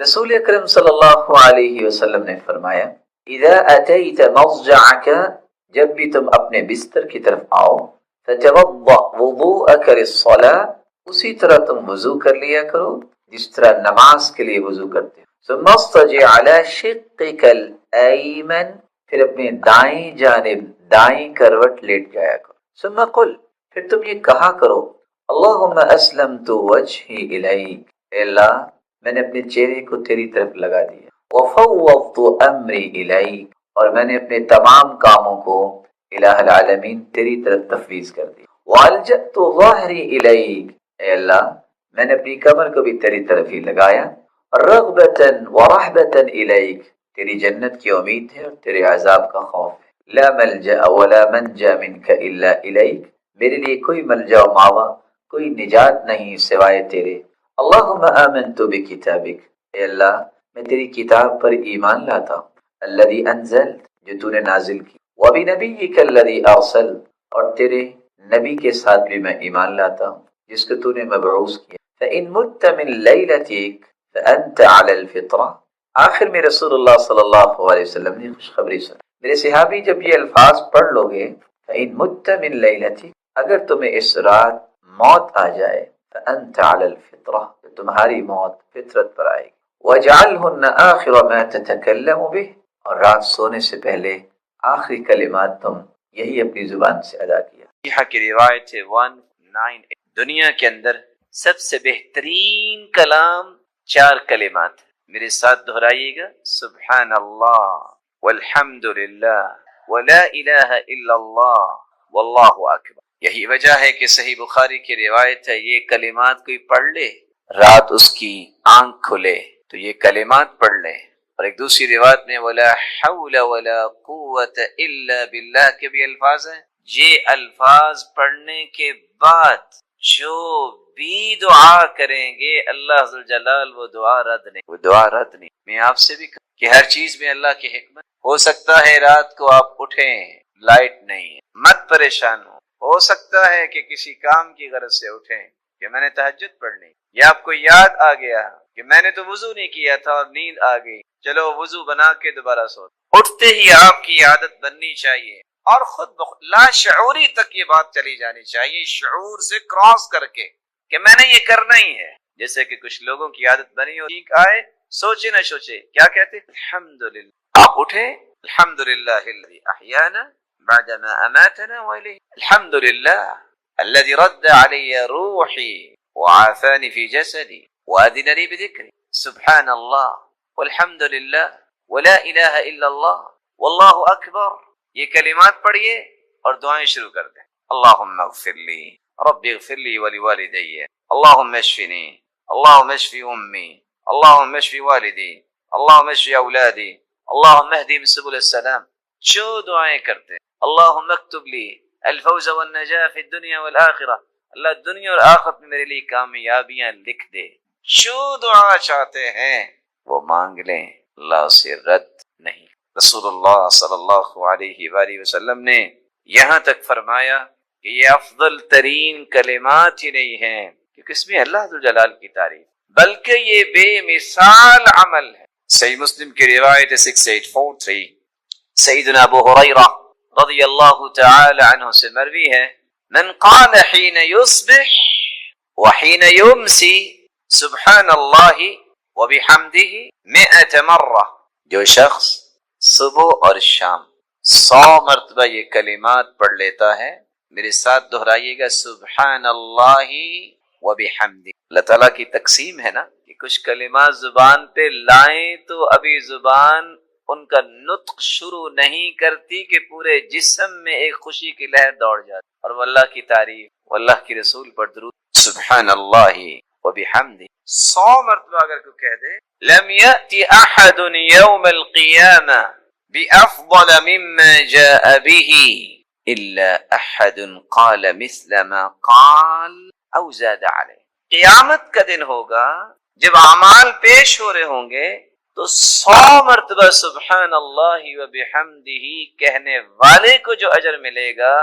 رسول اکرم صلی اللہ علیہ وسلم نے فرمایا اذا اتیت مضجعک، جب بھی تم اپنے بستر کی طرف آؤ، فتوضأ وضوءک للصلاة، اسی طرح تم وضو کر لیا کرو جس طرح نماز کے لیے وضو کرتے ہو. ثم اضطجع على شقك الایمن، پھر اپنے دائیں جانب دائیں کروٹ لیٹ جایا کرو. ثم قل، پھر تم یہ کہا کرو اللہم اسلمت وجہی الیک، اے اللہ میں نے اپنے چہرے کو تیری طرف لگا دیا. وفوضت امری الیک، اور میں نے اپنے تمام کاموں کو الہ العالمین تیری طرف تفویض کر دیا. والجأت ظہری الیک، اے اللہ میں نے اپنی کمر کو بھی تیری طرف ہی لگایا. رغبتا ورہبتا الیک، تیری جنت کی امید ہے اور تیرے عذاب کا خوف ہے. لا ملجأ ولا منجا منک الا الیک، میرے لیے کوئی ملجا و ماوا، کوئی نجات نہیں سوائے تیرے. اللہم آمنت بکتابک، اے اللہ میں تیری کتاب پر ایمان لاتا ہوں. الذی انزلت، جو تو نے نازل کی. وبنبیک الذی ارسلت، اور تیرے نبی کے ساتھ بھی میں ایمان لاتا ہوں جس کو تو نے مبعوث کیا. فإن مت من لیلتک فأنت علی الفطرہ. آخر میں رسول اللہ صلی اللہ علیہ وسلم نے خوشخبری سنی. میرے صحابی جب یہ الفاظ پڑھ لو گے فإن مت من لیلتک، اگر تمہیں اس رات موت آ جائے، فأنت علی الفطرہ، تمہاری موت فطرت پر آئے گی. وَاجْعَلْهُنَّ آخِرَ مَا تَتَكَلَّمُ بِهِ، اور رات سونے سے پہلے آخری کلمات تم یہی اپنی زبان سے ادا کیا. یہاں کی روایت ہے 198. دنیا کے اندر سب سے بہترین کلام 4 کلمات ہیں. میرے ساتھ دہرائیے گا، سبحان اللہ والحمد للہ ولا الہ الا اللہ واللہ اکبر. یہی وجہ ہے کہ صحیح بخاری کی روایت ہے یہ کلمات کوئی پڑھ لے رات اس کی آنکھ کھلے تو یہ کلمات پڑھ لے. اور ایک دوسری روایت میں ولا حول ولا قوت الا باللہ کے بھی الفاظ ہیں. یہ الفاظ پڑھنے کے بعد جو بھی دعا کریں گے اللہ ذوالجلال وہ دعا رد نہیں. میں آپ سے بھی کہوں کہ ہر چیز میں اللہ کی حکمت. ہو سکتا ہے رات کو آپ اٹھیں لائٹ نہیں ہے، مت پریشان ہو سکتا ہے کہ کسی کام کی غرض سے اٹھیں کہ میں نے تہجد پڑھنی، یا آپ کو یاد آ گیا کہ میں نے تو وضو نہیں کیا تھا اور نیند آ گئی، چلو وضو بنا کے دوبارہ سو. اٹھتے ہی آپ کی عادت بننی چاہیے اور خود لا شعوری تک یہ بات چلی جانی چاہیے، شعور سے کراس کر کے کہ میں نے یہ کرنا ہی ہے. جیسے کہ کچھ لوگوں کی عادت بنی ہو، ٹھیک آئے سوچے نہ سوچے کیا کہتے الحمدللہ. آپ اٹھیں الحمدللہ الذی احیانا بعدما اماتنا والیہ، الحمدللہ الذی رد علی روحی وعافانی فی جسدی وأذن لي بذکری، سبحان اللہ والحمدللہ ولا الہ الا اللہ واللہ اکبر. یہ کلمات پڑھیے اور دعائیں شروع کر دیں. اللہم اغفر لی، رب اغفر لی ولوالدی، اللہم اشفنی، اللہم اشفی امی، اللہم اشفی والدی، اللہم اشفی اولادی، اللہم اہدیم سبل السلام. جو دعائیں کرتے ہیں اللہم اکتب لی الفوز والنجاح فی الدنیا والآخرہ، اللہ دنیا اور آخرت میں میرے لیے کامیابیاں لکھ دے. جو دعا چاہتے ہیں وہ مانگ لیں، اللہ سے رد نہیں. رسول اللہ صلی اللہ علیہ وآلہ وسلم نے یہاں تک فرمایا کہ یہ افضل ترین کلمات ہی نہیں ہیں کیونکہ اس میں اللہ ذوالجلال کی تعریف، بلکہ یہ بے مثال عمل ہے. صحیح مسلم کی روایت 6843 سیدنا ابو ہریرہ رضی اللہ تعالی عنہ سے مروی ہے من قال حین یصبح وحین یمسی سبحان اللہ وبحمدہ 100 مرہ، جو شخص صبح اور شام 100 مرتبہ یہ کلمات پڑھ لیتا ہے، میرے ساتھ دہرائیے گا سبحان اللہ وبحمدہ. اللہ تعالیٰ کی تقسیم ہے نا کہ کچھ کلمات زبان پہ لائیں تو ابھی زبان ان کا نطق شروع نہیں کرتی کہ پورے جسم میں ایک خوشی کی لہر دوڑ جاتی، اور وہ اللہ کی تعریف، وہ اللہ کی رسول پر درود سبحان اللہ وبحمدہ 100 مرتبہ اگر کوئی کہہ دے لم یأتی احد یوم القیامہ بافضل مما جاء به الا احد قال مثل ما قال او زاد علیہ. قیامت کا دن ہوگا جب اعمال پیش ہو رہے ہوں گے تو 100 مرتبہ سبحان اللہ وبحمدہ کہنے والے کو جو اجر ملے گا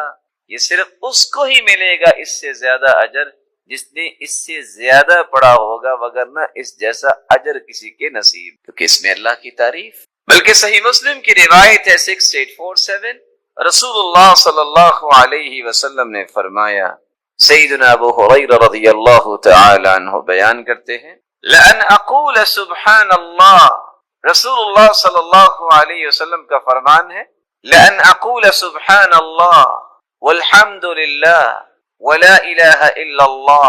یہ صرف اس کو ہی ملے گا، اس سے زیادہ اجر جس نے اس سے زیادہ پڑھا ہوگا، وگرنہ اس جیسا اجر کسی کے نصیب، کیونکہ اس میں اللہ کی تعریف۔ بلکہ صحیح مسلم کی روایت ہے 6847، رسول اللہ صلی اللہ علیہ وسلم نے فرمایا، سیدنا ابو ہریرہ رضی اللہ تعالی عنہ بیان کرتے ہیں، لَأَنْ أَقُولَ سُبْحَانَ اللَّهِ، رسول اللہ صلی اللہ علیہ وسلم کا فرمان ہے، لَأَنْ أَقُولَ سُبْحَانَ اللَّهِ وَالْحَمْدُ لِلَّهِ وَلَا إِلَهَ إِلَّا اللَّهِ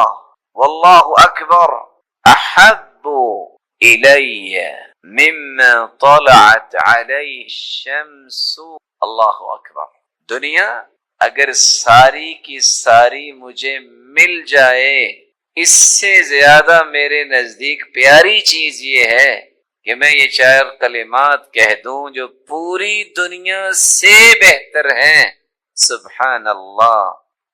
وَاللَّهُ أَكْبَرُ أَحَبُّ إِلَيَّ مِمَّا طَلَعَتْ عَلَيْهِ الشَّمْسُ۔ اللہ اکبر۔ دنیا اگر ساری کی ساری مجھے مل جائے، اس سے زیادہ میرے نزدیک پیاری چیز یہ ہے کہ میں یہ 4 کلمات کہہ دوں جو پوری دنیا سے بہتر ہیں، سبحان اللہ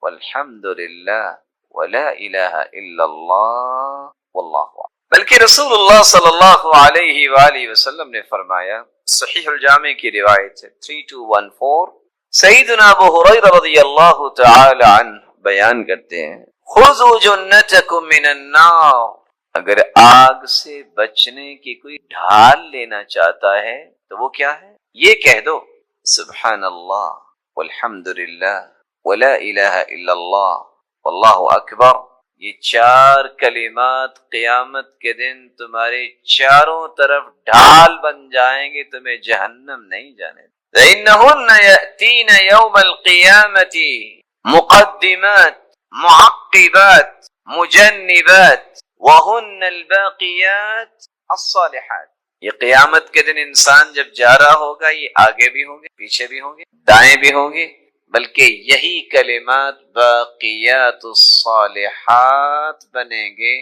والحمد للہ ولا الہ الا اللہ واللہ اکبر۔ بلکہ رسول اللہ صلی اللہ علیہ وآلہ وسلم نے فرمایا، صحیح الجامع کی روایت ہے 3214، سیدنا ابو ہریرہ رضی اللہ تعالی عنہ بیان کرتے ہیں، خذوا جنتکم من النار، اگر آگ سے بچنے کی کوئی ڈھال لینا چاہتا ہے تو وہ کیا ہے؟ یہ کہہ دو، سبحان اللہ والحمد للہ ولا الہ الا اللہ واللہ اکبر۔ یہ 4 کلمات قیامت کے دن تمہارے چاروں طرف ڈھال بن جائیں گے، تمہیں جہنم نہیں جانے دیں۔ فَإِنَّهُنَّ يَأْتِينَ يَوْمَ الْقِيَامَةِ مُقَدِّمَاتِ مُعَقِّبَاتِ مُجَنِّبَاتِ وَهُنَّ الْبَاقِيَاتِ الصَّالِحَاتِ۔ یہ قیامت کے دن انسان جب جا رہا ہوگا، یہ آگے بھی ہوں گے، پیچھے بھی ہوں گے، دائیں بھی ہوں گے، بلکہ یہی کلمات باقیات الصالحات بنیں گے،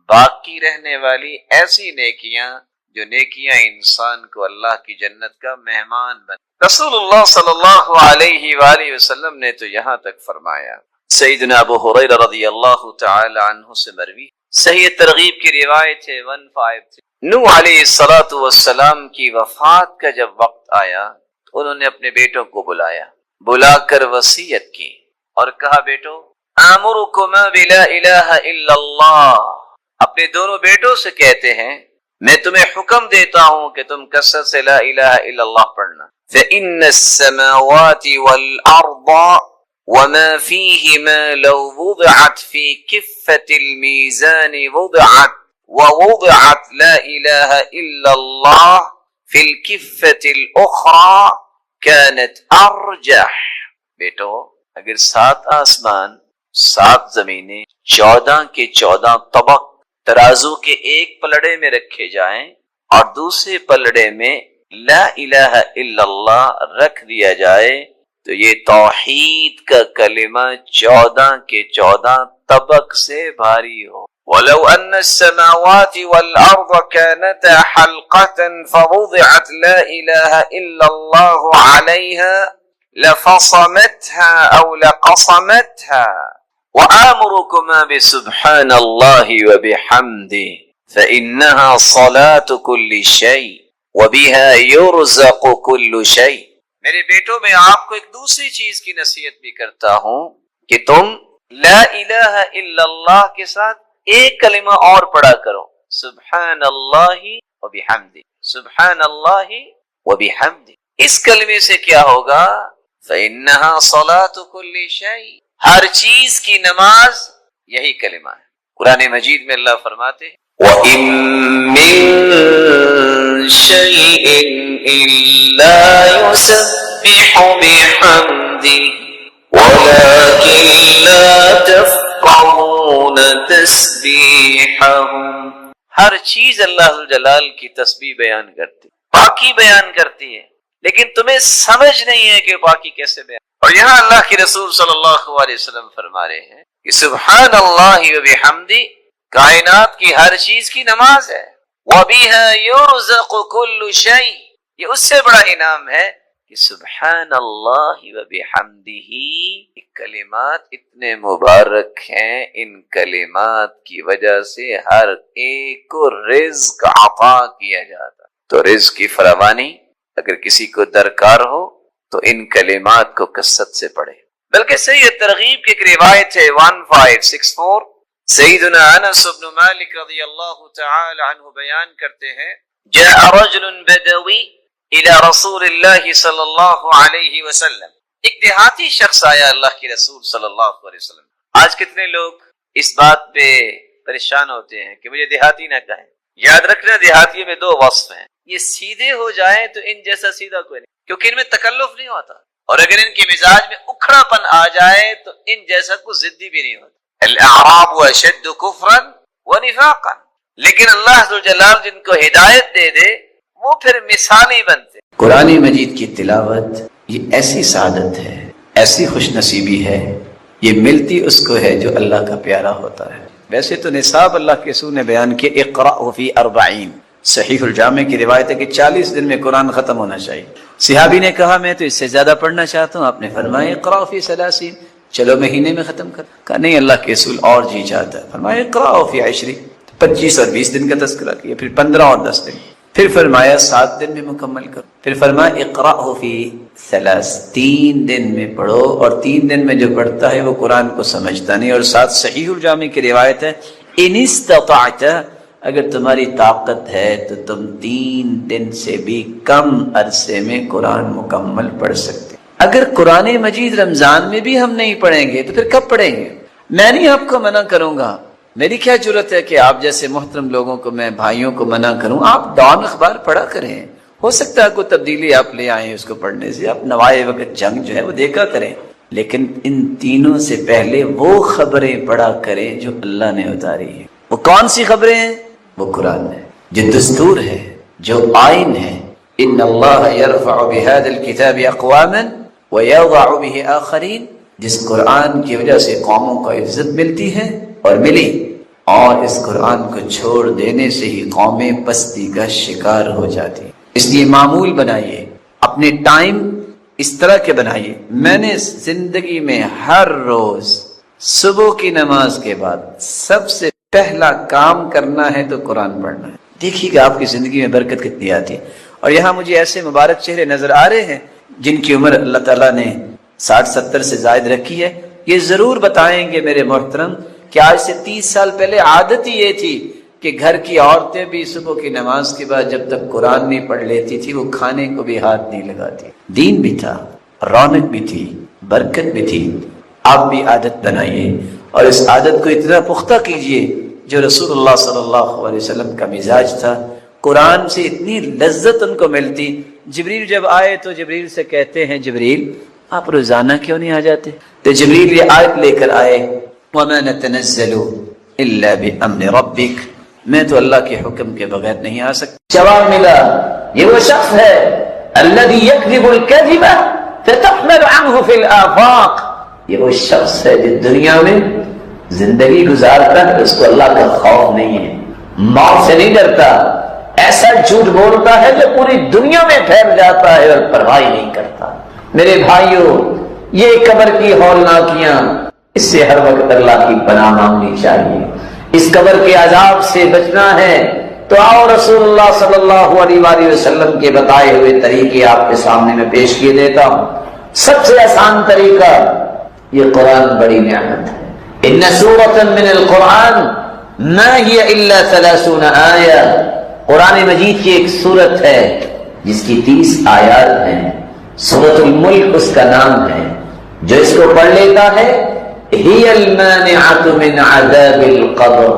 باقی رہنے والی ایسی نیکیاں جو نیکیاں انسان کو اللہ کی جنت کا مہمان بنے۔ رسول اللہ صلی اللہ علیہ وآلہ وسلم نے تو یہاں تک فرمایا، سیدنا ابو ہریرہ رضی اللہ تعالی عنہ سے مروی صحیح ترغیب کی روایت ہے 153، نوح علیہ السلام کی وفات کا جب وقت آیا، انہوں نے اپنے بیٹوں کو بلا کر وصیت کی اور کہا، بیٹو آمرکما بلا الہ الا اللہ، اپنے دونوں بیٹوں سے کہتے ہیں میں تمہیں حکم دیتا ہوں کہ تم کثرت سے لا الہ الا اللہ پڑھنا، فإن السماوات والأرض وما فيهما لو وضعت في كفة الميزان ووضعت لا الہ الا اللہ في الكفة الأخرى كانت ارجح۔ بیٹو اگر 7 آسمان 7 زمینیں 14 کے 14 طبق ترازو کے ایک پلڑے میں رکھے جائیں اور دوسرے پلڑے میں لا الہ الا اللہ رکھ دیا جائے تو یہ توحید کا کلمہ 14 کے 14 طبق سے بھاری ہو۔ وَلَوْ أَنَّ السَّمَاوَاتِ وَالْأَرْضَ كَانَتَا حَلْقَةً فَوُضِعَتْ لَا إِلَهَ إِلَّا اللَّهُ عَلَيْهَا لَفَصَمَتْهَا أَوْ لَقَصَمَتْهَا وَآمُرُكُمَا بِسُبْحَانَ اللَّهِ وَبِحَمْدِهِ فَإِنَّهَا صَلَاةُ كُلِّ شَيْءٍ وَبِهَا يُرْزَقُ كُلُّ شَيْءٍ۔ میرے بیٹوں میں آپ کو ایک دوسری چیز کی نصیحت بھی کرتا ہوں کہ تم لا الہ الا اللہ کے ساتھ ایک کلمہ اور پڑھا کرو، سبحان اللہ وبحمدہ، سبحان اللہ وبحمدہ۔ اس کلمے سے کیا ہوگا؟ فإنها صلاة كل شيء، ہر چیز کی نماز یہی کلمہ ہے۔ قرآن مجید میں اللہ فرماتے ہیں وَإِن مِّن شَيْءٍ إِلَّا يُسَبِّحُ بِحَمْدِهِ وَلَكِن لَّا تَفْقَهُونَ تَسْبِيحَهُمْ۔ ہر چیز اللہ جلال کی تسبیح بیان کرتی، پاکی بیان کرتی ہے، لیکن تمہیں سمجھ نہیں ہے کہ پاکی کیسے بیان۔ اور یہاں اللہ کے رسول صلی اللہ علیہ وسلم فرما رہے ہیں کہ سبحان اللہ وبحمدہ کائنات کی ہر چیز کی نماز ہے، وَبِهَا يُرْزَقُ كُلُّ شَيْءٍ، یہ اس سے بڑا انعام ہے کہ سبحان اللہ وبحمدہ، یہ کلمات اتنے مبارک ہیں، ان کلمات کی وجہ سے ہر ایک کو رزق عطا کیا جاتا۔ تو رزق کی فراوانی اگر کسی کو درکار ہو تو ان کلمات کو کثرت سے پڑھے۔ بلکہ صحیح ترغیب کی ایک روایت ہے 1564، سیدنا انس بن مالک رضی اللہ تعالی عنہ بیان کرتے ہیں جاء رجل بدوی الى رسول اللہ صلی اللہ علیہ وسلم، ایک دیہاتی شخص آیا اللہ کے رسول صلی اللہ علیہ وسلم۔ آج کتنے لوگ اس بات پہ پریشان ہوتے ہیں کہ مجھے دیہاتی نہ کہیں۔ یاد رکھنا دیہاتی میں دو وصف ہیں، یہ سیدھے ہو جائیں تو ان جیسا سیدھا کوئی نہیں، کیونکہ ان میں تکلف نہیں ہوتا، اور اگر ان کے مزاج میں اکھڑا پن آ جائے تو ان جیسا کوئی ضدی بھی نہیں ہوتا۔ الاعراب اشد کفرا ونفاقا، لیکن اللہ ذوالجلال جن کو ہدایت دے دے وہ پھر مثالی بنتے۔ قرآن مجید کی تلاوت یہ ایسی سعادت ہے، ایسی خوش نصیبی ہے، یہ ملتی اس کو ہے جو اللہ کا پیارا ہوتا ہے۔ ویسے تو نصاب اللہ کے رسول نے بیان کیا اقرأ فی 40، صحیح الجامع کی روایت ہے کہ 40 دن میں قرآن ختم ہونا چاہیے۔ صحابی نے کہا میں تو اس سے زیادہ پڑھنا چاہتا ہوں، آپ نے فرمایا اقرأ فی 30، چلو مہینے میں ختم کر۔ کہا نہیں، اللہ کے رسول اور جی چاہتا ہے، فرمایا اقرأ فی 20، 25 اور 20 دن کا تذکرہ کیا، پھر 15 اور 10 دن، پھر فرمایا 7 دن میں مکمل کرو، پھر فرمایا اقرأ فی 3، 3 دن میں پڑھو، اور 3 دن میں جو پڑھتا ہے وہ قرآن کو سمجھتا نہیں۔ اور ساتھ صحیح الجامع کی روایت ہے ان استطعت، اگر تمہاری طاقت ہے تو تم 3 دن سے بھی کم عرصے میں قرآن مکمل پڑھ سکتے۔ اگر قرآن مجید رمضان میں بھی ہم نہیں پڑھیں گے تو پھر کب پڑھیں گے؟ میں نہیں آپ کو منع کروں گا، میری کیا ضرورت ہے کہ آپ جیسے محترم لوگوں کو میں بھائیوں کو منع کروں؟ آپ ڈان اخبار پڑھا کریں، ہو سکتا ہے کوئی تبدیلی آپ لے آئیں اس کو پڑھنے سے، آپ نوائے وقت جنگ جو ہے وہ دیکھا کریں، لیکن ان تینوں سے پہلے وہ خبریں پڑھا کریں جو اللہ نے اتاری ہیں۔ وہ کون سی خبریں ہیں؟ وہ قرآن ہے، جو دستور ہے، جو آئین ہے۔ ان اللہ یرفع بہذا الکتاب اقواما ویضع بہ آخرین، جس قرآن کی وجہ سے قوموں کو عزت ملتی ہے اور ملی، اور اس قرآن کو چھوڑ دینے سے ہی قومیں پستی کا شکار ہو جاتی۔ اس لیے معمول بنائیے، اپنے ٹائم اس طرح کے بنائیے۔ میں نے زندگی میں ہر روز صبح کی نماز کے بعد سب سے پہلا کام کرنا ہے تو قرآن پڑھنا ہے۔ دیکھیے کہ آپ کی زندگی میں برکت کتنی آتی ہے۔ اور یہاں مجھے ایسے مبارک چہرے نظر آ رہے ہیں جن کی عمر اللہ تعالیٰ نے 60-70 سے زائد رکھی ہے۔ یہ ضرور بتائیں گے میرے محترم کہ آج سے 30 سال پہلے عادت ہی یہ تھی کہ گھر کی عورتیں بھی صبح کی نماز کے بعد جب تک قرآن نہیں پڑھ لیتی تھی وہ کھانے کو بھی ہاتھ نہیں لگاتی۔ دین بھی تھا، رونق بھی تھی، برکت بھی تھی۔ آپ بھی عادت بنائیے اور اس عادت کو اتنا پختہ کیجئے جو رسول اللہ صلی اللہ علیہ وسلم کا مزاج تھا۔ قرآن سے اتنی لذت ان کو ملتی، جبریل جب آئے تو جبریل سے کہتے ہیں جبریل آپ روزانہ کیوں نہیں آ جاتے؟ تو جبریل یہ آیت لے کر آئے وَمَا نَتَنَزَّلُ إِلَّا بِأَمْرِ رَبِّكَ، میں تو اللہ کے حکم کے بغیر نہیں آ سکتا۔ جواب ملا، یہ وہ شخص ہے الَّذِي يَكْذِبُ الْكَذِبَ فَتَحْمَلُ عَنْهُ فِي الْآفَاقِ، یہ وہ شخص ہے جو دنیا میں زندگی گزارتا ہے، اس کو اللہ کا خوف نہیں ہے، موت سے نہیں ڈرتا، ایسا جھوٹ بولتا ہے جو پوری دنیا میں پھیل جاتا ہے اور پرواہ نہیں کرتا۔ میرے بھائیوں، یہ قبر کی ہولناکیاں، اس سے ہر وقت اللہ کی پناہ مانگنی چاہیے۔ اس قبر کے عذاب سے بچنا ہے تو آؤ رسول اللہ صلی اللہ علیہ وآلہ وسلم کے بتائے ہوئے طریقے آپ کے سامنے میں پیش کیے دیتا ہوں۔ سب سے آسان طریقہ، یہ قرآن بڑی نعمت ہے۔ ان سورۃ من القرآن ما هی الا 30 آیہ، قرآن مجید کی ایک سورت ہے جس کی 30 آیات ہیں۔ سورۃ الملک اس کا نام ہے۔ جو اس کو پڑھ لیتا ہے ہی المانعۃ من عذاب القبر،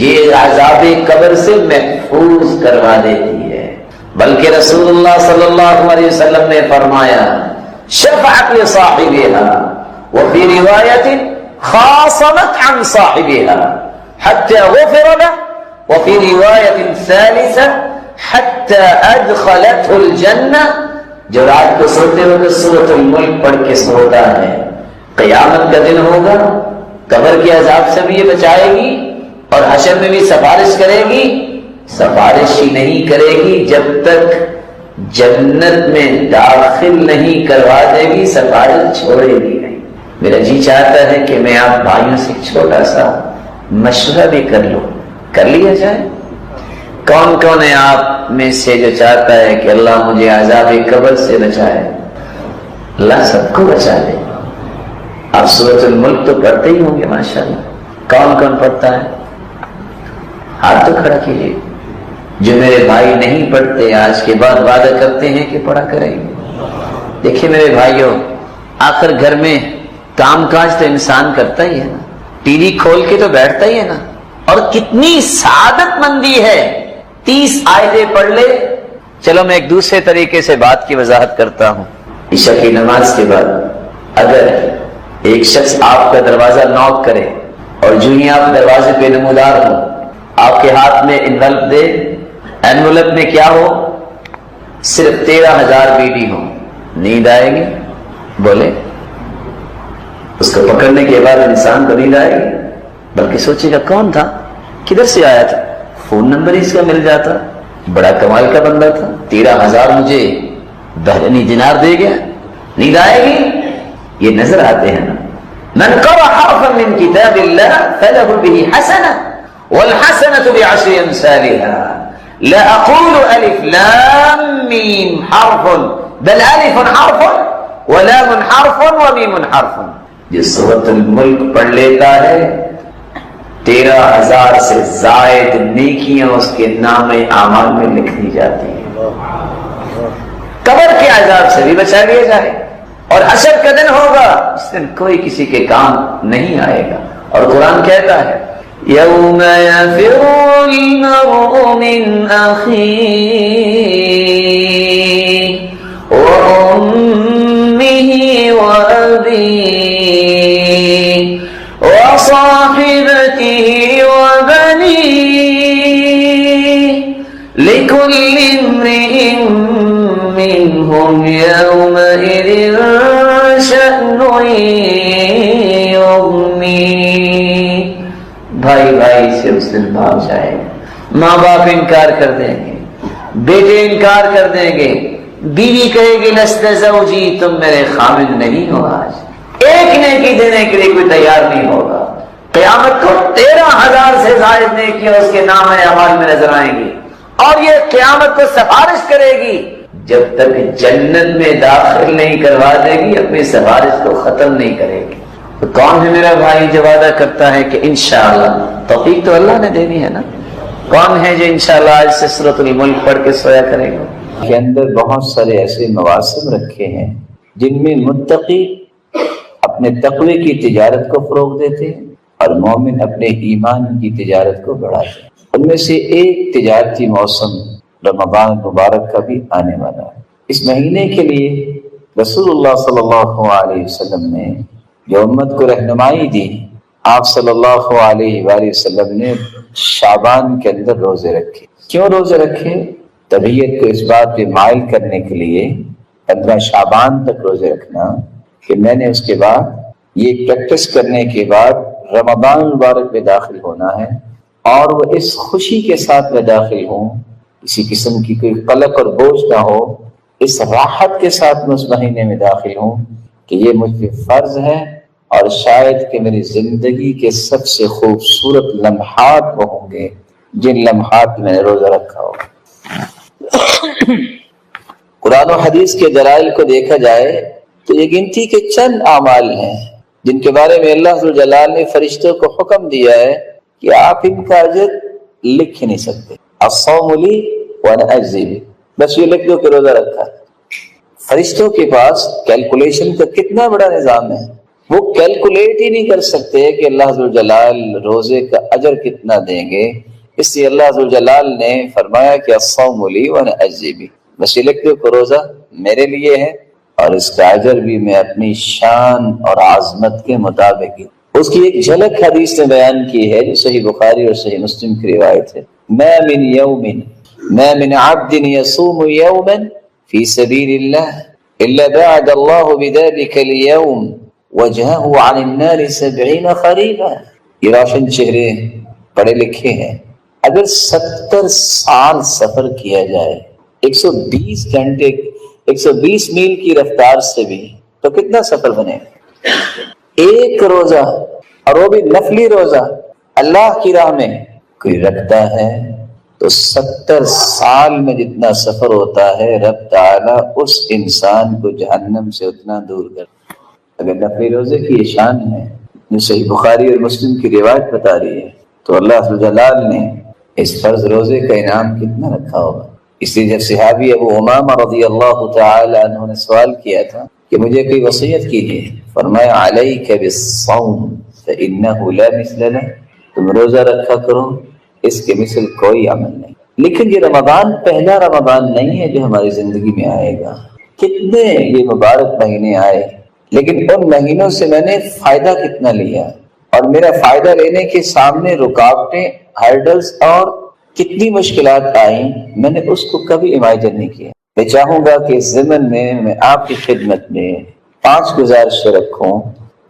یہ عذاب قبر سے محفوظ کروا دیتی ہے۔ بلکہ رسول اللہ صلی اللہ علیہ وسلم نے فرمایا شفعت لصاحبها وفي روایت خاصمت عن صاحبها حتى غفر له وفي رواية ثالثة حتى أدخلته الجنة، جو رات کو سوتے وقت سورۃ الملک پڑھ کے سوتا ہے، قیامت کا دن ہوگا، قبر کے عذاب سے بھی یہ بچائے گی اور حشر میں بھی سفارش کرے گی۔ سفارش ہی نہیں کرے گی جب تک جنت میں داخل نہیں کروا دے گی، سفارش چھوڑے گی نہیں۔ میرا جی چاہتا ہے کہ میں آپ بھائیوں سے چھوٹا سا مشورہ بھی کر لوں، کر لیا جائے۔ کون کون ہے آپ میں سے جو چاہتا ہے کہ اللہ مجھے عذاب قبر سے بچائے؟ اللہ سب کو بچا لے۔ آپ سورۃ الملک تو پڑھتے ہی ہوں گے ماشاءاللہ۔ کون کون پڑھتا ہے؟ ہاتھ تو کھڑا کیجیے. جو میرے بھائی نہیں پڑھتے آج کے بعد وعدہ کرتے ہیں کہ پڑھا کریں گے. دیکھیے میرے بھائیوں، آخر گھر میں کام کاج تو انسان کرتا ہی ہے نا، ٹی وی کھول کے تو بیٹھتا ہی ہے نا. اور کتنی سعادت مندی ہے، 30 آیتیں پڑھ لے. چلو میں ایک دوسرے طریقے سے بات کی وضاحت کرتا ہوں. عشاء کی نماز کے بعد اگر ایک شخص آپ کا دروازہ نوک کرے اور جو ہی آپ دروازے پہ نمودار ہو، آپ کے ہاتھ میں انویلپ دے، انویلپ میں کیا ہو؟ صرف 13,000 بیڈی ہو، نیند آئے گی؟ بولے. اس کو پکڑنے کے بعد انسان کو نیند آئے گی؟ بلکہ سوچے گا کون تھا، کدھر سے آیا تھا، فون نمبر اس کا مل جاتا، بڑا کمال کا بندہ تھا، 13,000 مجھے بحرینی دینار دے گیا. نیند آئے گی؟ یہ نظر آتے ہیں نا. من قرأ حرفا من کتاب اللہ فله به حسنہ والحسنۃ بعشر امثالها لا اقول الف لام میم حرف بل الف حرف ولام حرف ومیم حرف. جس سورۃ الملک پڑھ لیتا ہے 13,000 سے زائد نیکیاں اس کے نام اعمال میں لکھ دی جاتی ہیں. قبر کے عذاب سے بھی بچا لیا جائے، اور حشر کا دن ہوگا، اس دن کوئی کسی کے کام نہیں آئے گا. اور قرآن کہتا ہے یوم یفر المرء من اخیہ وامہ وابیہ وصاحبتہ وبنیہ لکل امرئ منہم یومئذ شأن یغنیہ. بھائی بھائی سے اس دن بھاگ جائے گا، ماں باپ انکار کر دیں گے، بیٹے انکار کر دیں گے، بیوی کہے گی لست زوجی، تم میرے خامد نہیں ہو. آج ایک نیکی دینے کے لیے کوئی تیار نہیں ہوگا. قیامت کو 13,000 سے زائد نیکیاں اس کے نام اعمال میں نظر آئیں گی، اور یہ قیامت کو سفارش کرے گی. جب تک جنت میں داخل نہیں کروا دے گی اپنی سفارش کو ختم نہیں کرے گی. تو کون ہے میرا بھائی جو وعدہ کرتا ہے کہ انشاءاللہ؟ توفیق تو اللہ نے دینی ہے نا. کون ہے جو انشاءاللہ آج سے سورۃ الملک پڑھ کے سویا کرے گا؟ کے اندر بہت سارے ایسے مواسم رکھے ہیں جن میں متقی اپنے تقوی کی تجارت کو فروغ دیتے ہیں اور مومن اپنے ایمان کی تجارت کو بڑھاتے ہیں. ان میں سے ایک تجارتی موسم رمضان مبارک کا بھی آنے والا ہے. اس مہینے کے لیے رسول اللہ صلی اللہ علیہ وسلم نے جو امت کو رہنمائی دی، آپ صلی اللہ علیہ وآلہ وسلم نے شعبان کے اندر روزے رکھے. کیوں روزے رکھے؟ طبیعت کو اس بات پہ مائل کرنے کے لیے 15 شعبان تک روزے رکھنا، کہ میں نے اس کے بعد یہ پریکٹس کرنے کے بعد رمضان مبارک میں داخل ہونا ہے، اور وہ اس خوشی کے ساتھ میں داخل ہوں، کسی قسم کی کوئی قلق اور بوجھ نہ ہو، اس راحت کے ساتھ میں اس مہینے میں داخل ہوں کہ یہ مجھ پہ فرض ہے، اور شاید کہ میری زندگی کے سب سے خوبصورت لمحات وہ ہوں گے جن لمحات میں نے روزہ رکھا ہو. قرآن و حدیث کے دلائل کو دیکھا جائے تو یہ گنتی کے چند اعمال ہیں جن کے بارے میں اللہ ذو الجلال نے فرشتوں کو حکم دیا ہے کہ آپ ان کا اجر لکھ ہی نہیں سکتے. الصوم لی وانا اجزی بہ، بس یہ لکھ دو کہ روزہ رکھا. فرشتوں کے پاس کیلکولیشن کا کتنا بڑا نظام ہے، وہ کیلکولیٹ ہی نہیں کر سکتے کہ اللہ ذو الجلال روزے کا اجر کتنا دیں گے. اس لیے اللہ ذو الجلال نے فرمایا کہ الصوم لی وانا اجزی بہ، بس یہ لکھ دو کہ روزہ میرے لیے ہے اور اس کا اجر بھی میں اپنی شان اور عظمت کے مطابق ہی. اس کی ایک جھلک حدیث نے بیان کی ہے جو صحیح بخاری اور صحیح مسلم کی روایت ہے. ما من عبد يصوم يوما في سبيل الله إلا بعد الله بذلك اليوم وجهه عن النار 70 خريفا. یہ روشن چہرے پڑھے لکھے ہیں. اگر 70 سال سفر کیا جائے 120 گھنٹے 120 میل کی رفتار سے بھی تو کتنا سفر بنے. ایک روزہ، اور وہ بھی نفلی روزہ اللہ کی راہ میں کوئی رکھتا ہے تو 70 سال میں جتنا سفر ہوتا ہے رب تعالیٰ اس انسان کو جہنم سے اتنا دور کر. اگر نفلی روزے کی یہ شان ہے جو صحیح بخاری اور مسلم کی روایت بتا رہی ہے، تو اللہ جلال نے اس فرض روزے کا انعام کتنا رکھا ہوگا۔ اس لیے جب صحابی ابو امامہ رضی اللہ تعالی عنہ نے سوال کیا تھا کہ مجھے کوئی وصیت کیجیے، فرمایا علیک بالصوم فإنہ لا مثل لہ، تم روزہ رکھا کرو، اس کے مثل کوئی عمل نہیں۔ لیکن یہ رمضان پہلا رمضان نہیں ہے جو ہماری زندگی میں آئے گا، کتنے یہ مبارک مہینے آئے، لیکن ان مہینوں سے میں نے فائدہ کتنا لیا، اور میرا فائدہ لینے کے سامنے رکاوٹیں، ہرڈلز اور کتنی مشکلات آئیں، میں نے اس کو کبھی امیجن نہیں کیا۔ میں چاہوں گا کہ اس ضمن میں آپ کی خدمت میں 5 گزارش رکھوں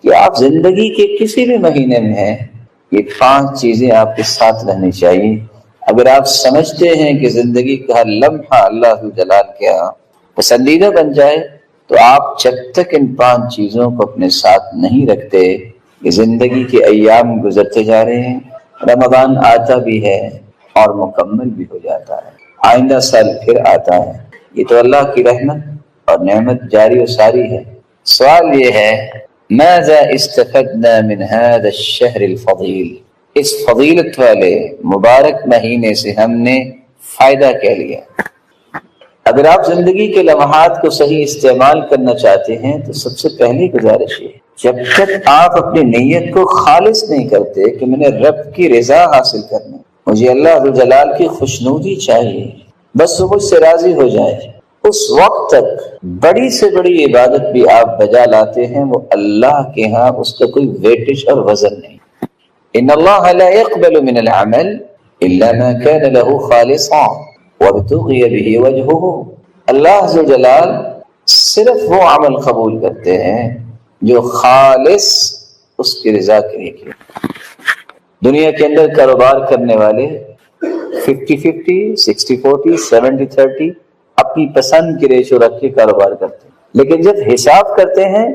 کہ آپ زندگی کے کسی بھی مہینے میں ہیں، یہ 5 چیزیں آپ کے ساتھ رہنی چاہیے۔ اگر آپ سمجھتے ہیں کہ زندگی کا ہر لمحہ اللہ جلال کے ہاں پسندیدہ بن جائے، تو آپ جب تک ان 5 چیزوں کو اپنے ساتھ نہیں رکھتے، یہ زندگی کے ایام گزرتے جا رہے ہیں، رمضان آتا بھی ہے اور مکمل بھی ہو جاتا ہے، آئندہ سال پھر آتا ہے۔ یہ تو اللہ کی رحمت اور نعمت جاری و ساری ہے۔ سوال یہ ہے، ماذا استفدنا من هذا الشهر الفضیل، اس فضیلت والے مبارک مہینے سے ہم نے فائدہ کیا لیا؟ اگر آپ زندگی کے لمحات کو صحیح استعمال کرنا چاہتے ہیں تو سب سے پہلی گزارش ہے، جب تک آپ اپنی نیت کو خالص نہیں کرتے کہ میں نے رب کی رضا حاصل کرنی، مجھے اللہ جلال کی خوشنودی چاہیے، بس وہ مجھ سے راضی ہو جائے، اس وقت تک بڑی سے بڑی عبادت بھی آپ بجا لاتے ہیں، وہ اللہ کے ہاں اس کا کوئی ویٹش اور وزن نہیں۔ ان اللہ لا يقبل من العمل الا ما كان له خالصا وابتغي به وجهه، اللہ عز جلال صرف وہ عمل قبول کرتے ہیں جو خالص اس کی رضا کے لیے کیے۔ دنیا کے اندر کاروبار کرنے والے 50-50، 60-40، 70-30 اپنی پسند کی ریشو رکھ کے کاروبار کرتے ہیں، لیکن جب حساب کرتے ہیں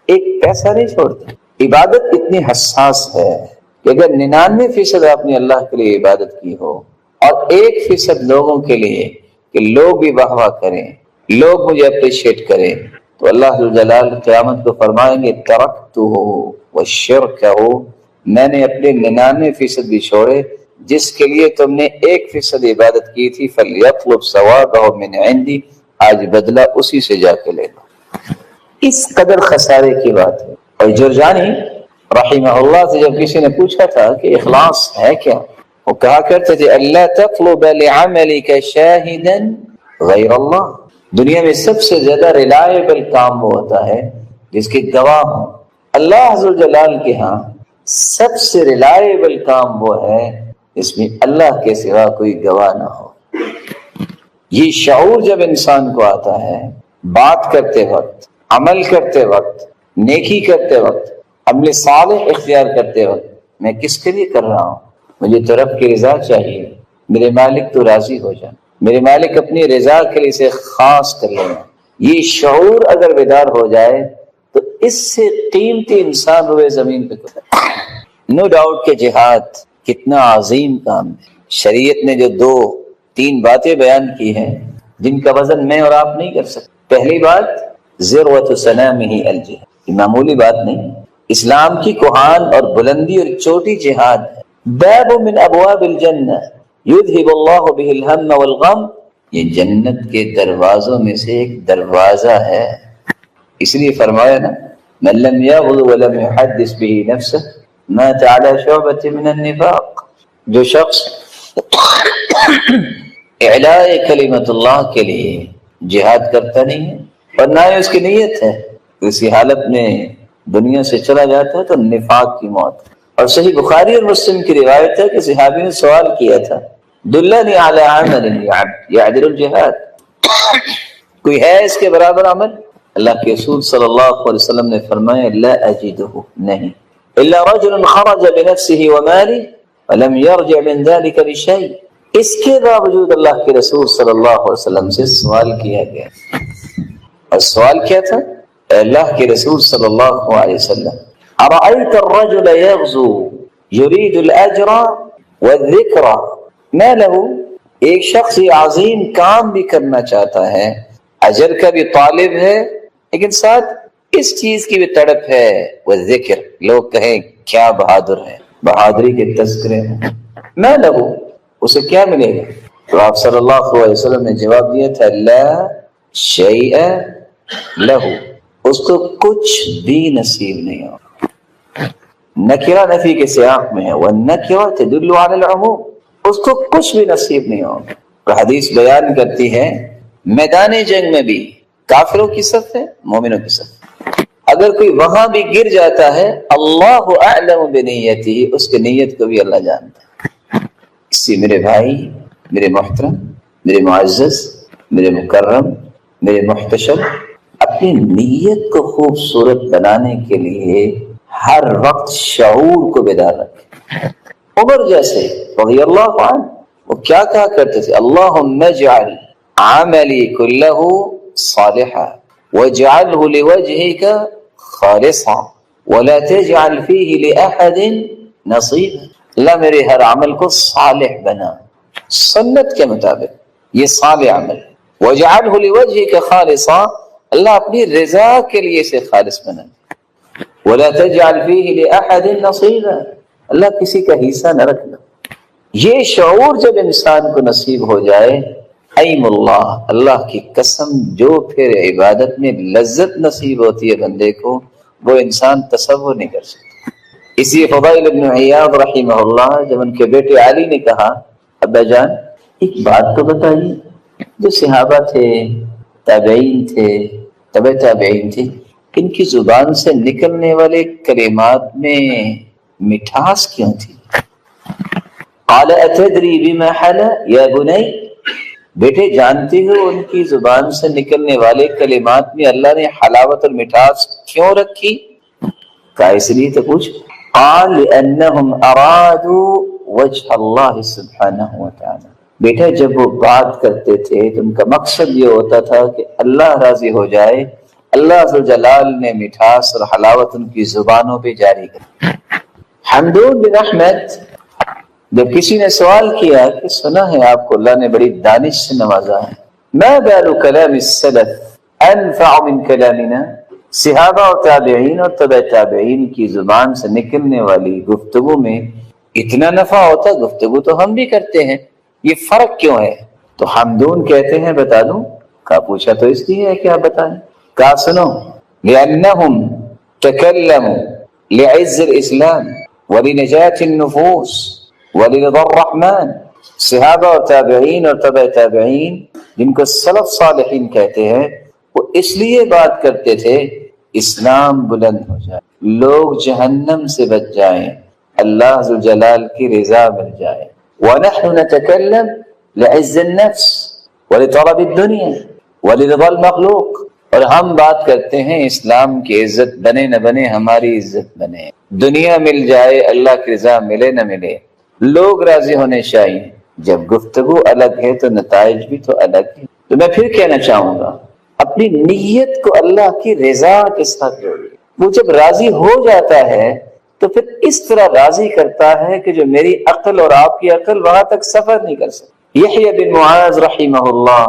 ایک پیسہ نہیں چھوڑتے۔ عبادت اتنی حساس ہے کہ اگر 99% آپ نے اللہ کے لیے عبادت کی ہو اور 1% لوگوں کے لیے کہ لوگ بھی واہ واہ کریں، لوگ مجھے اپریشیٹ کریں، تو اللہ جلال قیامت کو فرمائیں گے ترکتہ وشرکہ، میں نے اپنے 99% بھی چھوڑے جس کے لیے تم نے 1% عبادت کی تھی، فلیطلب ثوابہ من عندی، آج بدلہ اسی سے جا کے لے لو۔ اس قدر خسارے کی بات ہے۔ اور جرجانی رحمہ اللہ سے جب کسی نے پوچھا تھا کہ اخلاص ہے کیا، وہ کہا کرتے تھے اللہ تطلب لعملک شاہدا غیر اللہ، دنیا میں سب سے زیادہ ریلائبل کام وہ ہوتا ہے جس کے گواہ ہوں۔ اللہ عز و جلال کے ہاں سب سے ریلائبل کام وہ ہے اس میں اللہ کے سوا کوئی گواہ نہ ہو۔ یہ شعور جب انسان کو آتا ہے، بات کرتے وقت، عمل کرتے وقت، نیکی کرتے وقت، عمل صالح اختیار کرتے وقت، میں کس کے لیے کر رہا ہوں؟ مجھے تو رب کی رضا چاہیے، میرے مالک تو راضی ہو جائے، میرے مالک اپنی رضا کے لیے اسے خاص کر لینا۔ یہ شعور اگر بیدار ہو جائے تو اس سے قیمتی انسان روئے زمین پہ نو ڈاؤٹ کہ جہاد کتنا عظیم کام ہے۔ شریعت نے جو 2-3 باتیں بیان کی ہیں جن کا وزن میں اور آپ نہیں کر سکتے۔ پہلی بات ذروۃ سنامہ الجہاد، یہ معمولی بات نہیں، اسلام کی کوہان اور بلندی اور چوٹی جہاد ہے۔ باب من ابواب الجنہ یذہب اللہ بہ الہم والغم، یہ جنت کے دروازوں میں سے ایک دروازہ ہے۔ اس لیے فرمایا نا من لم یغزو ولم یحدث بہ نفسہ مات علی شعبۃ من النفاق، جو شخص اعلاء کلمت اللہ کے لیے جہاد کرتا نہیں ہے اور نہ ہی اس کی نیت ہے، اسی حالت میں دنیا سے چلا جاتا ہے تو نفاق کی موت۔ اور صحیح بخاری اور مسلم کی روایت ہے کہ صحابی نے سوال کیا تھا دلنی علی عمل یعدل الجہاد، کوئی ہے اس کے برابر عمل؟ اللہ کے رسول صلی اللہ علیہ وسلم نے فرمایا لا اجدہ، نہیں، الا رجل خرج بنفسه وماله ولم يرجع من ذلك بشيء، اس کے باوجود اللہ کے رسول صلی اللہ علیہ وسلم سے سوال کیا گیا، اور سوال کیا تھا؟ اللہ کے رسول صلی اللہ علیہ وسلم ارأيت الرجل يغزو يريد الاجر والذکر ما له، ایک شخص یہ عظیم کام بھی کرنا چاہتا ہے، اجر کا بھی طالب ہے لیکن ساتھ اس چیز کی بھی تڑپ ہے، وہ ذکر، لوگ کہیں کیا بہادر ہے، بہادری کے تذکرے ہیں، میں لہو، اسے کیا ملے گا؟ تو آپ صلی اللہ علیہ وسلم نے جواب دیا تھا لا شیء لہو، اس کو کچھ بھی نصیب نہیں ہوگا۔ نکرہ نفی کے سیاق میں ہے، والنکرہ تدل علی العموم، اس کو کچھ بھی نصیب نہیں ہوگا۔ تو حدیث بیان کرتی ہے میدان جنگ میں بھی کافروں کی صف ہے، مومنوں کی صف، اگر کوئی وہاں بھی گر جاتا ہے اللہ اعلم بنیتہ، اس کی نیت کو بھی اللہ جانتا ہے۔ اسی میرے بھائی، میرے محترم، میرے معزز، میرے مکرم، میرے محتشم، اپنی نیت کو خوبصورت بنانے کے لیے ہر وقت شعور کو بیدار رکھیں۔ عمر جیسے رضی اللہ عنہ وہ کیا کہا کرتے تھے؟ اللہم اجعل عملی کلہ صالحا واجعلہ لوجہک خالصا ولا تجعل فیہ لأحد نصیبا، اللہ میرے ہر عمل کو صالح بنا، سنت کے مطابق یہ صالح عمل، وجعلہ لوجہک خالصا، اللہ اپنی رضا کے لیے اسے خالص بنا، ولا تجعل فیہ لأحد نصیبا، اللہ کسی کا حصہ نہ رکھنا۔ یہ شعور جب انسان کو نصیب ہو جائے، ایم اللہ، اللہ کی قسم، جو پھر عبادت میں لذت نصیب ہوتی ہے بندے کو، وہ انسان تصور نہیں کر سکتا۔ اسی فضیل ابن عیاض رحمہ اللہ جب ان کے بیٹے علی نے کہا ابا جان ایک بات تو بتائیے، جو صحابہ تھے، تابعین تھے، تبع تابعین تھے، ان کی زبان سے نکلنے والے کلمات میں مٹھاس کیوں تھی؟ قال اتدری بما حل یا بنی، بیٹے جانتے ہو ان کی زبان سے نکلنے والے کلمات میں اللہ نے حلاوت اور مٹھاس کیوں رکھی؟ کہا اس لیے تو پوچھ، قال لانہم ارادوا وجہ اللہ سبحانہ وتعالی، بیٹا جب وہ بات کرتے تھے تو ان کا مقصد یہ ہوتا تھا کہ اللہ راضی ہو جائے، اللہ ذو جلال نے مٹھاس اور حلاوت ان کی زبانوں پہ جاری کر۔ حمدون بن احمد جب کسی نے سوال کیا کہ سنا ہے آپ کو اللہ نے بڑی دانش سے نوازا ہے، ما بال کلام السلف انفع من کلامنا، صحابہ اور تابعین اور تبع تابعین کی زبان سے نکلنے والی گفتگو میں اتنا نفع ہوتا، گفتگو تو ہم بھی کرتے ہیں، یہ فرق کیوں ہے؟ تو حمدون کہتے ہیں بتا دوں، کہا پوچھا تو اس لیے ہے کہ آپ بتائیں، کہا سنو، لأنہم تکلموا لعز الاسلام ولنجاة النفوس ولرضا الرحمن، صحابہ اور تابعین اور تبع تابعین جن کو سلف صالحین کہتے ہیں، وہ اس لیے بات کرتے تھے اسلام بلند ہو جائے، لوگ جہنم سے بچ جائیں، اللہ ذو جلال کی رضا مل جائے۔ ونحن نتكلم لعز النفس ولطلب الدنيا ولرضا المخلوق، اور ہم بات کرتے ہیں اسلام کی عزت بنے نہ بنے، ہماری عزت بنے، دنیا مل جائے، اللہ کی رضا ملے نہ ملے، لوگ راضی ہونے چاہیے۔ جب گفتگو الگ ہے تو نتائج بھی تو الگ ہے۔ تو میں پھر کہنا چاہوں گا اپنی نیت کو اللہ کی رضا کے ساتھ جوڑیے، وہ جب راضی ہو جاتا ہے تو پھر اس طرح راضی کرتا ہے کہ جو میری عقل اور آپ کی عقل وہاں تک سفر نہیں کر سکتی۔ یحییٰ بن معاذ رحمہ اللہ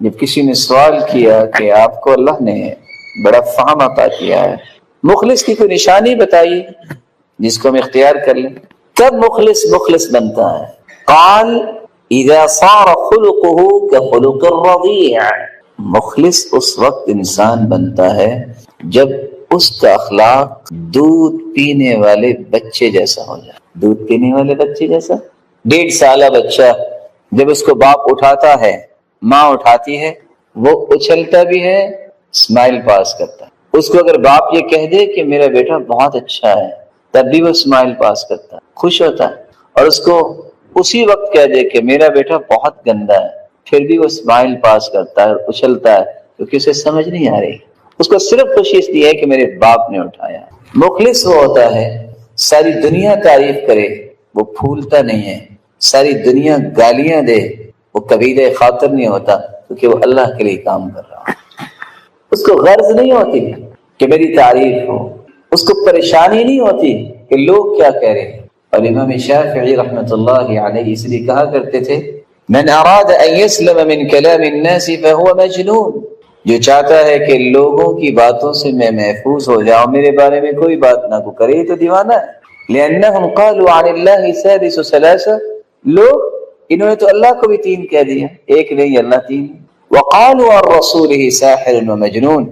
جب کسی نے سوال کیا کہ آپ کو اللہ نے بڑا فہم عطا کیا ہے، مخلص کی کوئی نشانی بتائیے جس کو ہم اختیار کر لیں، کب مخلص بنتا ہے؟ قال اذا صار خلقه كخلق الرضيع، مخلص اس وقت انسان بنتا ہے جب اس کا اخلاق دودھ پینے والے بچے جیسا ہو جائے۔ دودھ پینے والے بچے جیسا، 1.5 سالہ بچہ جب اس کو باپ اٹھاتا ہے، ماں اٹھاتی ہے، وہ اچھلتا بھی ہے، اسمائل پاس کرتا ہے۔ اس کو اگر باپ یہ کہہ دے کہ میرا بیٹا بہت اچھا ہے، تب بھی وہ اسمائل پاس کرتا ہے، خوش ہوتا ہے، اور اس کو اسی وقت کہہ دے کہ میرا بیٹا بہت گندا ہے، پھر بھی وہ اسمائل پاس کرتا ہے اور اچھلتا ہے، کیونکہ اسے سمجھ نہیں آ رہی، اس کو صرف خوشی اس لیے ہے کہ میرے باپ نے اٹھایا۔ مخلص وہ ہوتا ہے ساری دنیا تعریف کرے وہ پھولتا نہیں ہے، ساری دنیا گالیاں دے وہ قبیلہ خاطر نہیں ہوتا، کیونکہ وہ اللہ کے لیے کام کر رہا ہے۔ اس کو غرض نہیں ہوتی کہ میری تعریف ہو، اس کو پریشانی نہیں ہوتی کہ لوگ کیا کہہ رہے ہیں۔ اور امام شافعی رحمۃ اللہ علیہ اس لیے کہا کرتے تھے من اراد ان يسلم من كلام الناس فهو مجنون، جو چاہتا ہے کہ لوگوں کی باتوں سے میں محفوظ ہو جاؤں، میرے بارے میں کوئی بات نہ کو کرے، یہ تو دیوانہ ہے۔ لأنهم قالوا عن الله ثالث ثلاثة، لوگ انہوں نے تو اللہ کو بھی تین کہہ دیا، ایک نہیں اللہ تین۔ وقالوا عن رسوله ساحر ومجنون،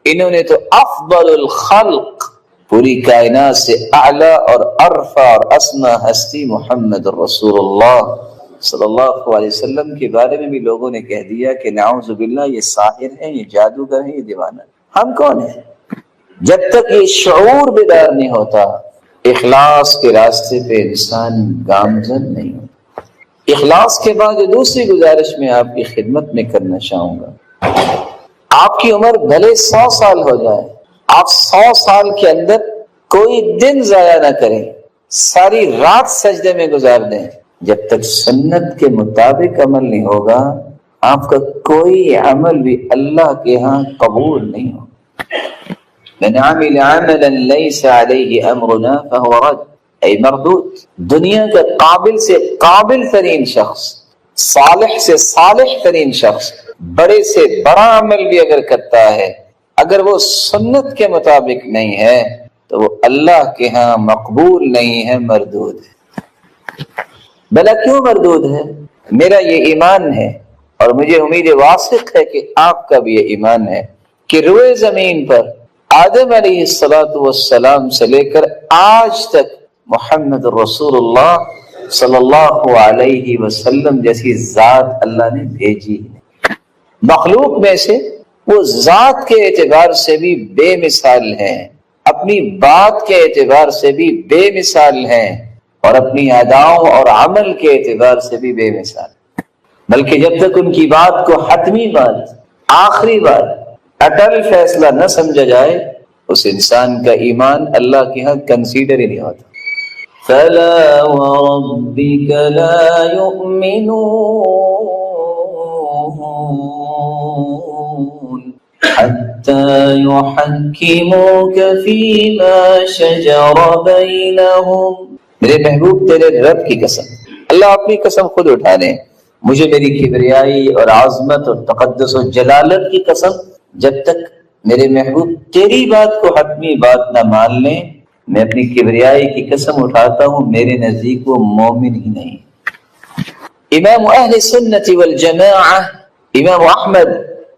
انہوں نے تو افضل الخلق، پوری کائنات سے اعلی اور ارفع اور اسما ہستی محمد الرسول اللہ صلی اللہ علیہ وسلم کے بارے میں بھی لوگوں نے کہہ دیا کہ نعوذ باللہ یہ ساحر ہیں، یہ جادوگر ہیں، یہ دیوانہ ہے۔ ہم کون ہیں؟ جب تک یہ شعور بیدار نہیں ہوتا، اخلاص کے راستے پہ انسان گامزن نہیں ہوتا۔ اخلاص کے بعد جو دوسری گزارش میں آپ کی خدمت میں کرنا چاہوں گا، آپ کی عمر بھلے 100 سال ہو جائے، آپ 100 سال کے اندر کوئی دن ضائع نہ کریں، ساری رات سجدے میں گزار دیں، جب تک سنت کے مطابق عمل نہیں ہوگا آپ کا کوئی عمل بھی اللہ کے ہاں قبول نہیں ہوگا۔ من عمل عملا ليس عليه امرنا فهو رد، اے مردود۔ دنیا کے قابل سے قابل ترین شخص، صالح سے صالح ترین شخص، بڑے سے بڑا عمل بھی اگر کرتا ہے، اگر وہ سنت کے مطابق نہیں ہے تو وہ اللہ کے ہاں مقبول نہیں ہے، مردود ہے۔ بھلا کیوں مردود ہے؟ میرا یہ ایمان ہے اور مجھے امید واثق ہے کہ آپ کا بھی یہ ایمان ہے کہ روئے زمین پر آدم علیہ السلام سے لے کر آج تک محمد رسول اللہ صلی اللہ علیہ وسلم جیسی ذات اللہ نے بھیجی ہے۔ مخلوق میں سے وہ ذات کے اعتبار سے بھی بے مثال ہیں، اپنی بات کے اعتبار سے بھی بے مثال ہیں، اور اپنی اداؤں اور عمل کے اعتبار سے بھی بے مثال، بلکہ جب تک ان کی بات کو حتمی بات، آخری بات، اٹل فیصلہ نہ سمجھا جائے، اس انسان کا ایمان اللہ کے ہاں کنسیڈر ہی نہیں ہوتا۔ فَلَا وَرَبِّكَ لَا يُؤْمِنُونَ حَتَّى يُحَكِّمُوكَ فِيمَا شَجَرَ بَيْنَهُمْ۔ میرے محبوب تیرے رب کی قسم، اللہ اپنی قسم خود اٹھا لیں، مجھے میری کبریائی اور عظمت اور تقدس و جلالت کی قسم، جب تک میرے محبوب تیری بات کو حتمی بات نہ مان لیں، میں اپنی کبریائی کی قسم اٹھاتا ہوں، میرے نزدیک وہ مومن ہی نہیں۔ امام اہل سنت والجماعہ امام احمد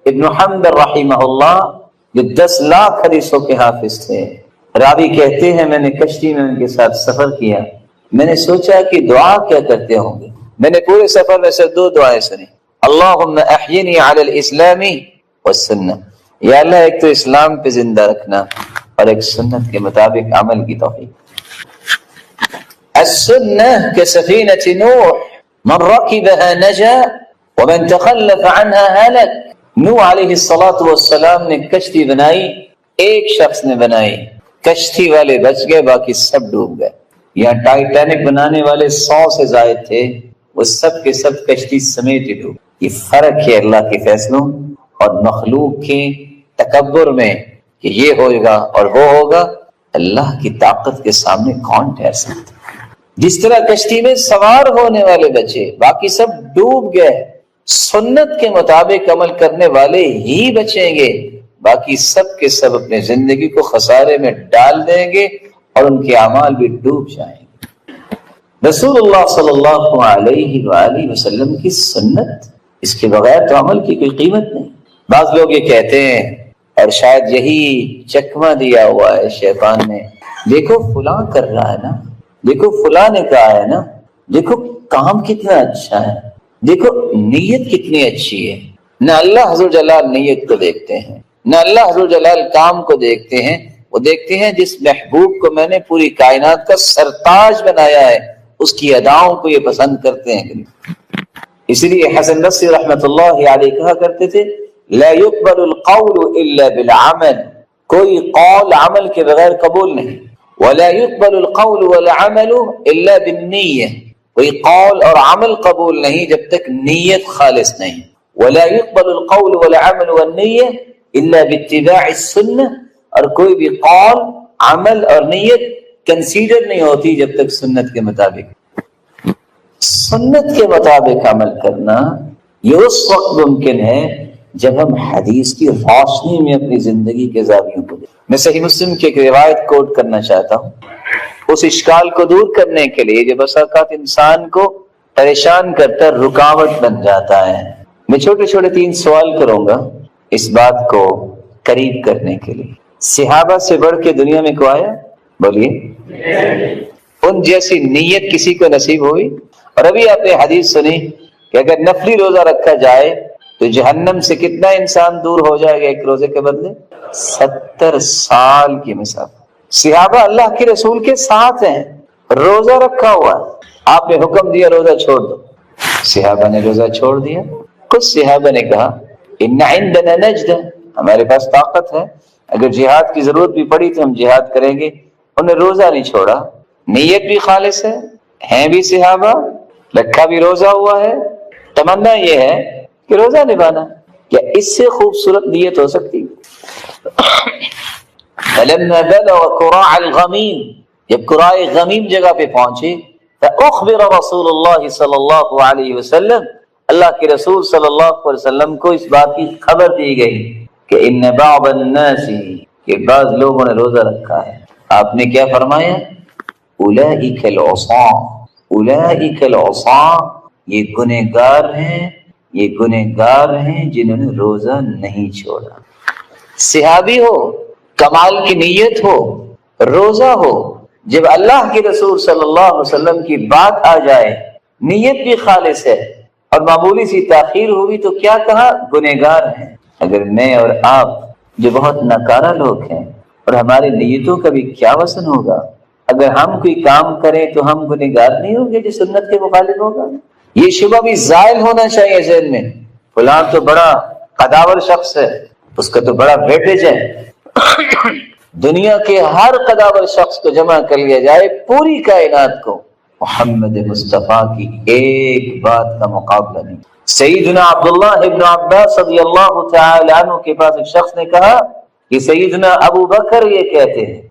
ابن حنبل رحمہ اللہ جو 10 لاکھ حدیثوں کے حافظ تھے، راوی کہتے ہیں میں نے کشتی میں ان کے ساتھ سفر کیا، میں نے سوچا کہ دعا کیا کرتے ہوں گے، میں نے پورے سفر میں سے 2 دعائیں سنی، اللہم احینی علی الاسلام والسنہ، یا اللہ ایک تو اسلام پہ زندہ رکھنا اور ایک سنت کے مطابق عمل کی توفیق۔ السنہ کسفینۃ نوح، من رکبها نجا ومن تخلف عنها هلك۔ نوح علیہ السلام نے کشتی بنائی، ایک شخص نے بنائی، کشتی والے بچ گئے، باقی سب ڈوب گئے۔ یہاں ٹائٹینک بنانے والے 100 سے زائد تھے، وہ سب کے سب کشتی سمیت ہی ڈوب۔ یہ فرق ہے اللہ کے فیصلوں اور مخلوق کے تکبر میں کہ یہ ہوگا اور وہ ہوگا۔ اللہ کی طاقت کے سامنے کون ٹھہر سکتا؟ جس طرح کشتی میں سوار ہونے والے بچے، باقی سب ڈوب گئے، سنت کے مطابق عمل کرنے والے ہی بچیں گے، باقی سب کے سب اپنے زندگی کو خسارے میں ڈال دیں گے اور ان کے اعمال بھی ڈوب جائیں گے۔ رسول اللہ صلی اللہ علیہ وآلہ وسلم کی سنت، اس کے بغیر تو عمل کی کوئی قیمت نہیں۔ بعض لوگ یہ کہتے ہیں، اور شاید یہی چکمہ دیا ہوا ہے شیطان نے، دیکھو فلاں کر رہا ہے نا، دیکھو فلاں نے کہا ہے نا، دیکھو کام کتنا اچھا ہے، دیکھو نیت کتنی اچھی ہے۔ نہ اللہ حضور جلال نیت کو دیکھتے ہیں، نہ اللہ حضور جلال کام کو دیکھتے ہیں، وہ دیکھتے ہیں جس محبوب کو میں نے پوری کائنات کا سرتاج بنایا ہے، اس کی اداؤں کو یہ پسند کرتے ہیں۔ اس لیے حسن بصری رحمۃ اللہ علیہ کہا کرتے تھے، لا يقبل القول الا بالعمل، کوئی قول عمل کے بغیر قبول نہیں، ولا يقبل القول والعمل الا بالنیہ، کوئی قول اور عمل قبول نہیں جب تک نیت خالص نہیں، ولا يقبل القول والعمل والنیہ الا باتباع السنہ، اور کوئی بھی قول، عمل اور نیت کنسیڈر نہیں ہوتی جب تک سنت کے مطابق۔ سنت کے مطابق عمل کرنا یہ اس وقت ممکن ہے جب ہم حدیث کی روشنی میں اپنی زندگی کے زاویوں کو دیکھیں. میں صحیح مسلم کی ایک روایت کوٹ کرنا چاہتا ہوں اس اشکال کو دور کرنے کے لیے جو بس اوقات انسان کو پریشان کرتا رکاوٹ بن جاتا ہے. میں چھوٹے چھوٹے 3 سوال کروں گا اس بات کو قریب کرنے کے لیے. صحابہ سے بڑھ کے دنیا میں کوئی آیا؟ بولیے. ان جیسی نیت کسی کو نصیب ہوئی؟ اور ابھی آپ نے حدیث سنی کہ اگر نفلی روزہ رکھا جائے تو جہنم سے کتنا انسان دور ہو جائے گا ایک روزے کے بدلے؟ 70 سال کی مسافت. صحابہ اللہ کے رسول کے ساتھ ہیں، روزہ رکھا ہوا، آپ نے حکم دیا روزہ چھوڑ دو، صحابہ نے روزہ چھوڑ دیا. کچھ صحابہ نے کہا ان عندنا نجد، ہمارے پاس طاقت ہے، اگر جہاد کی ضرورت بھی پڑی تو ہم جہاد کریں گے. انہیں روزہ نہیں چھوڑا، نیت بھی خالص ہے، ہیں بھی صحابہ، رکھا بھی روزہ ہوا ہے، تمنا یہ ہے کہ روزہ نبھانا. کیا اس سے خوبصورت نیت ہو سکتی؟ فلما بلغ قراع الغمیم، جب قراع غمیم جگہ پہ پہنچے فاخبر رسول اللہ صلی اللہ علیہ وسلم، اللہ کے رسول صلی اللہ علیہ وسلم کو اس بات کی خبر دی گئی کہ ان بعض الناس، کہ بعض لوگوں نے روزہ رکھا ہے. آپ نے کیا فرمایا؟ اولئک العصاة، اولئک العصاة، یہ گنہگار ہیں، یہ گنہگار ہیں جنہوں نے روزہ نہیں چھوڑا. صحابی ہو، کمال کی نیت ہو، روزہ ہو، جب اللہ کے رسول صلی اللہ علیہ وسلم کی بات آ جائے، نیت بھی خالص ہے اور معمولی سی تاخیر ہوئی تو کیا کہا؟ گنہگار ہیں. اگر میں اور آپ جو بہت ناکارہ لوگ ہیں اور ہماری نیتوں کا بھی کیا وزن ہوگا؟ اگر ہم کوئی کام کریں تو ہم گنہگار نہیں ہوں گے جو سنت کے مخالف ہوگا؟ یہ شبہ بھی زائل ہونا چاہیے ذہن میں. فلاں تو بڑا قداور شخص ہے، اس کا تو بڑا ویٹیج ہے. دنیا کے ہر قداور شخص کو جمع کر لیا جائے، پوری کائنات کو، محمد مصطفیٰ کی ایک بات کا مقابلہ نہیں. سیدنا عبداللہ ابن عباس رضی اللہ تعالی عنہ کے پاس ایک شخص نے کہا کہ سیدنا ابو بکر یہ کہتے ہیں،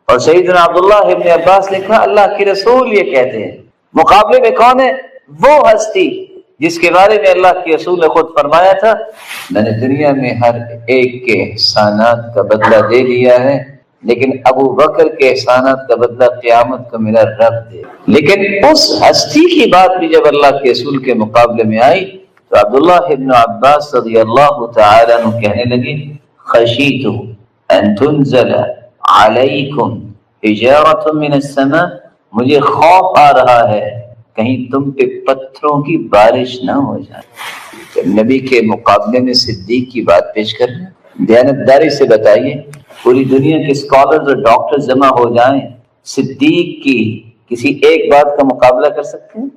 اور سیدنا عبداللہ ابن عباس نے کہا اللہ کے رسول یہ کہتے ہیں. مقابلے میں کون ہے؟ وہ ہستی جس کے بارے میں اللہ کے رسول نے خود فرمایا تھا میں نے دنیا میں ہر ایک کے احسانات کا بدلہ دے لیا ہے، لیکن ابو بکر کے احسانات کا بدلہ قیامت کو میرا رب دے. لیکن اس ہستی کی بات بھی جب اللہ کے رسول کے مقابلے میں آئی تو عبداللہ ابن عباس رضی اللہ تعالی عنہ کہنے لگے خشیت ان تنزل علیکم حجارۃ من السماء، مجھے خوف آ رہا ہے کہیں تم پہ پتھروں کی بارش نہ ہو جائے. نبی کے مقابلے میں صدیق کی بات پیش کر رہے ہیں. دیانتداری سے بتائیے، پوری دنیا کے اسکالرز اور ڈاکٹر جمع ہو جائیں، صدیق کی کسی ایک بات کا مقابلہ کر سکتے ہیں؟